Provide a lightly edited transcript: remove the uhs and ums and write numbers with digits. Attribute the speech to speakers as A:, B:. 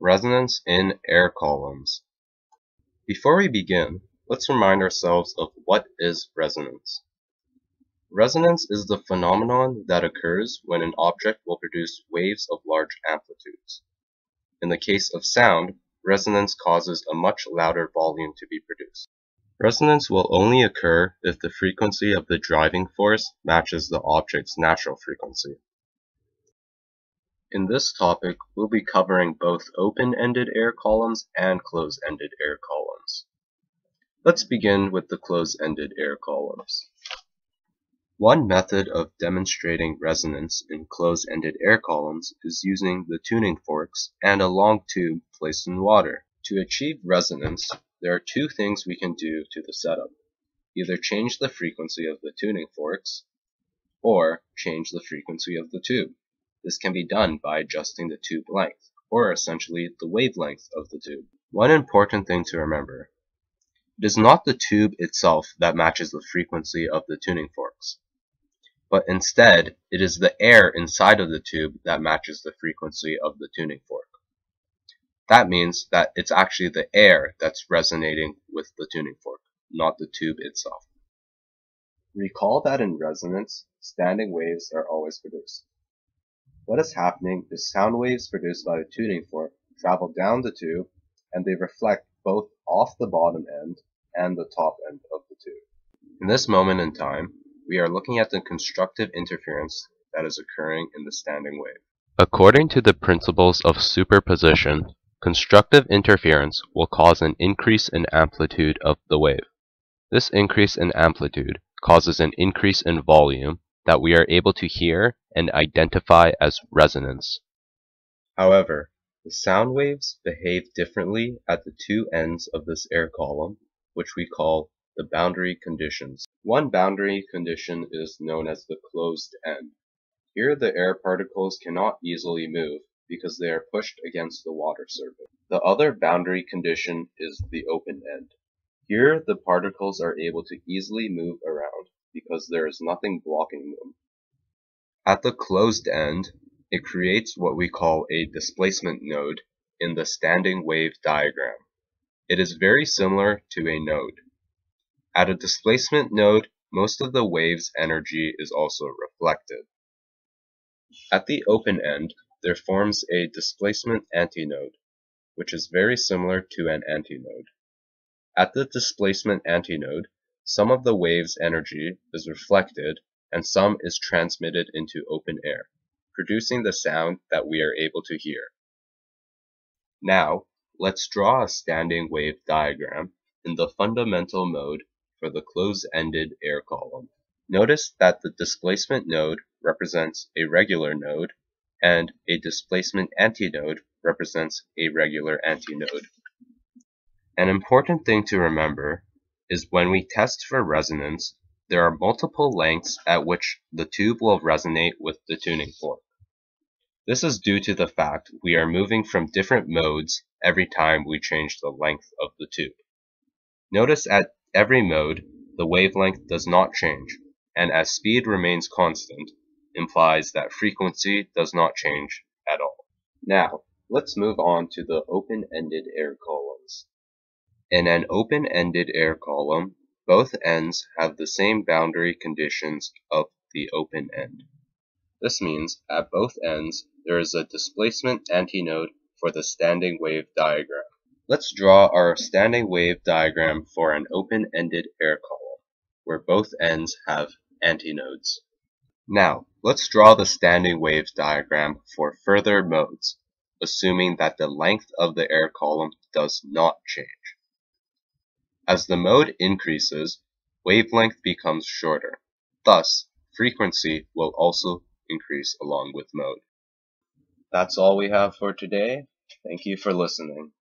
A: Resonance in air columns. Before we begin, let's remind ourselves of what is resonance. Resonance is the phenomenon that occurs when an object will produce waves of large amplitudes. In the case of sound, resonance causes a much louder volume to be produced. Resonance will only occur if the frequency of the driving force matches the object's natural frequency. In this topic, we'll be covering both open-ended air columns and closed-ended air columns. Let's begin with the closed-ended air columns. One method of demonstrating resonance in closed-ended air columns is using the tuning forks and a long tube placed in water. To achieve resonance, there are two things we can do to the setup. Either change the frequency of the tuning forks, or change the frequency of the tube. This can be done by adjusting the tube length, or essentially the wavelength of the tube. One important thing to remember: it is not the tube itself that matches the frequency of the tuning forks, but instead it is the air inside of the tube that matches the frequency of the tuning fork. That means that it's actually the air that's resonating with the tuning fork, not the tube itself. Recall that in resonance, standing waves are always produced. What is happening is sound waves produced by the tuning fork travel down the tube and they reflect both off the bottom end and the top end of the tube. In this moment in time, we are looking at the constructive interference that is occurring in the standing wave. According to the principles of superposition, constructive interference will cause an increase in amplitude of the wave. This increase in amplitude causes an increase in volume that we are able to hear and identify as resonance. However, the sound waves behave differently at the two ends of this air column, which we call the boundary conditions. One boundary condition is known as the closed end. Here the air particles cannot easily move because they are pushed against the water surface. The other boundary condition is the open end. Here the particles are able to easily move around because there is nothing blocking them. At the closed end, it creates what we call a displacement node in the standing wave diagram. It is very similar to a node. At a displacement node, most of the wave's energy is also reflected. At the open end, there forms a displacement antinode, which is very similar to an antinode. At the displacement antinode, some of the wave's energy is reflected and some is transmitted into open air, producing the sound that we are able to hear. Now, let's draw a standing wave diagram in the fundamental mode for the closed-ended air column. Notice that the displacement node represents a regular node and a displacement antinode represents a regular antinode. An important thing to remember is when we test for resonance, there are multiple lengths at which the tube will resonate with the tuning fork. This is due to the fact we are moving from different modes every time we change the length of the tube. Notice at every mode, the wavelength does not change, and as speed remains constant, implies that frequency does not change at all. Now, let's move on to the open-ended air columns. In an open-ended air column, both ends have the same boundary conditions of the open end. This means at both ends there is a displacement antinode for the standing wave diagram. Let's draw our standing wave diagram for an open-ended air column, where both ends have antinodes. Now, let's draw the standing wave diagram for further modes, assuming that the length of the air column does not change. As the mode increases, wavelength becomes shorter. Thus, frequency will also increase along with mode. That's all we have for today. Thank you for listening.